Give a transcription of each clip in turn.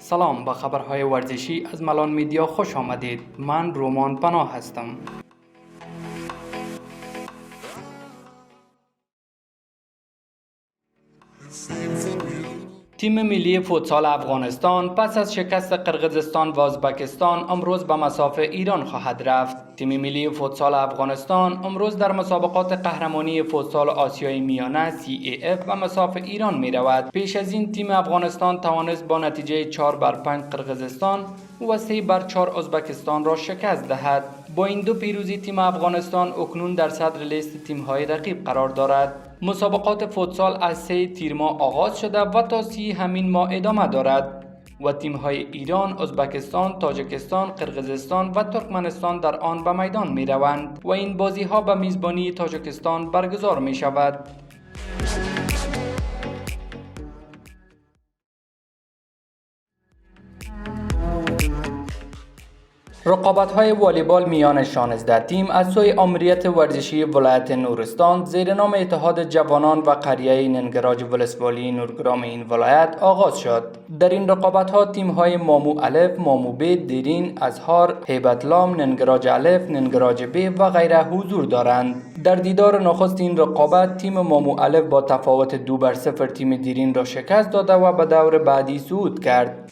سلام، به خبرهای ورزشی از ملان میدیا خوش آمدید. من رومان پناه هستم. تیم ملی فوتسال افغانستان پس از شکست قرقیزستان و ازبکستان امروز به مصاف ایران خواهد رفت. تیم ملی فوتسال افغانستان امروز در مسابقات قهرمانی فوتسال آسیای میانه CAF به مصاف ایران می رود. پیش از این تیم افغانستان توانست با نتیجه 4-5 قرقیزستان و 3-4 ازبکستان را شکست دهد. با این دو پیروزی تیم افغانستان اکنون در صدر لیست تیم‌های رقیب قرار دارد. مسابقات فوتسال از 3 تیر ماه آغاز شده و تا 30 همین ماه ادامه دارد و تیم‌های ایران، ازبکستان، تاجیکستان، قرقیزستان و ترکمنستان در آن به میدان می‌روند و این بازی‌ها به میزبانی تاجیکستان برگزار می‌شود. رقابت‌های والیبال میان 16 تیم از سوی آمریت ورزشی ولایت نورستان زیر نام اتحاد جوانان و قریه ننگراج ولسوالی نورگرام این ولایت آغاز شد. در این رقابت‌ها تیم‌های مامو الف، مامو ب، دیرین، ازهار، هیبتلام، ننگراج الف، ننگراج ب و غیره حضور دارند. در دیدار نخست این رقابت تیم مامو الف با تفاوت 2-0 تیم دیرین را شکست داده و به دور بعدی صعود کرد.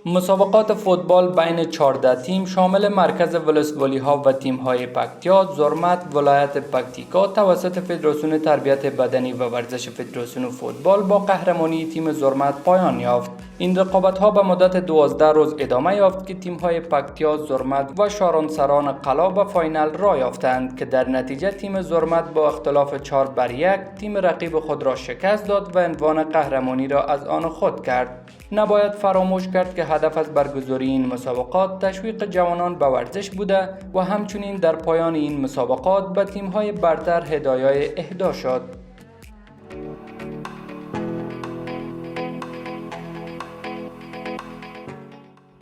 مسابقات فوتبال بین 14 تیم شامل مرکز ولسوالی ها و تیم های پکتیا، زرمت، ولایت پکتیکا توسط فدراسیون تربیت بدنی و ورزش فدراسیون فوتبال با قهرمانی تیم زرمت پایان یافت. این رقابت ها به مدت 12 روز ادامه یافت که تیم های پکتیا، زرمت و شارانسران قلا به فاینال راه یافتند که در نتیجه تیم زرمت با اختلاف 4-1 تیم رقیب خود را شکست داد و عنوان قهرمانی را از آن خود کرد. نباید فراموش کرد که هدف از برگزاری این مسابقات تشویق جوانان به ورزش بوده و همچنین در پایان این مسابقات به تیم‌های برتر هدایای اهدا شد.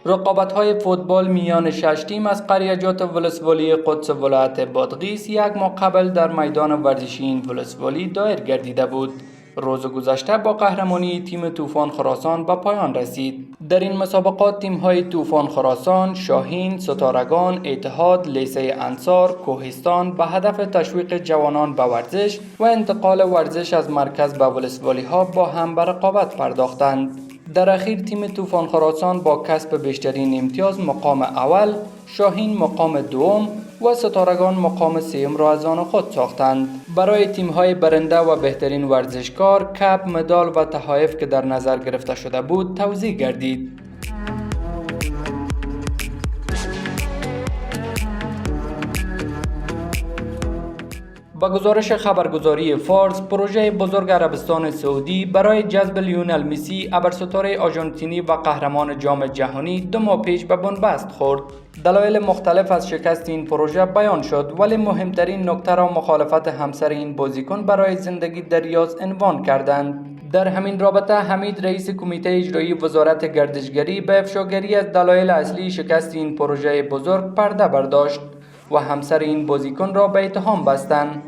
رقابت‌های فوتبال میان 6 تیم از قریجات ولسوالی قدس ولایت بادغیس یک ماه قبل در میدان ورزشی این ولسوالی دایر گردیده بود. روز گذشته با قهرمانی تیم طوفان خراسان به پایان رسید. در این مسابقات تیم‌های طوفان خراسان، شاهین، ستارگان، اتحاد، لیسه انصار، کوهستان به هدف تشویق جوانان به ورزش و انتقال ورزش از مرکز به ولسوالی‌ها با هم به رقابت پرداختند. در اخیر تیم طوفان خراسان با کسب بیشترین امتیاز مقام اول، شاهین مقام دوم و ستارگان مقام سوم را از آن خود ساختند. برای تیم‌های برنده و بهترین ورزشکار کپ، مدال و تحایف که در نظر گرفته شده بود توزیع گردید. با گزارش خبرگزاری فارس، پروژه بزرگ عربستان سعودی برای جذب لیونل مسی ابرستاره آرژانتینی و قهرمان جام جهانی 2 ماه پیش به بنبست خورد. دلایل مختلف از شکست این پروژه بیان شد، ولی مهمترین نکته را مخالفت همسر این بازیکن برای زندگی در ریاض عنوان کردند. در همین رابطه حمید رئیس کمیته اجرایی وزارت گردشگری به افشاگری از دلایل اصلی شکست این پروژه بزرگ پرده برداشت و همسر این بازیکن را به اتهام بستند.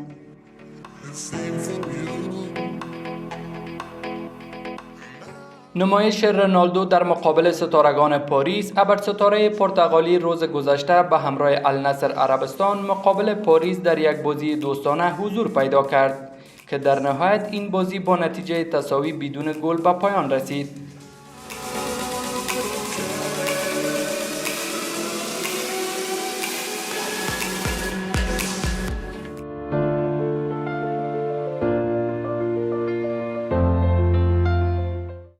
نمایش رونالدو در مقابل ستارگان پاریس. ابرستاره پرتغالی روز گذشته به همراه النصر عربستان مقابل پاریس در یک بازی دوستانه حضور پیدا کرد که در نهایت این بازی با نتیجه تساوی بدون گل به پایان رسید.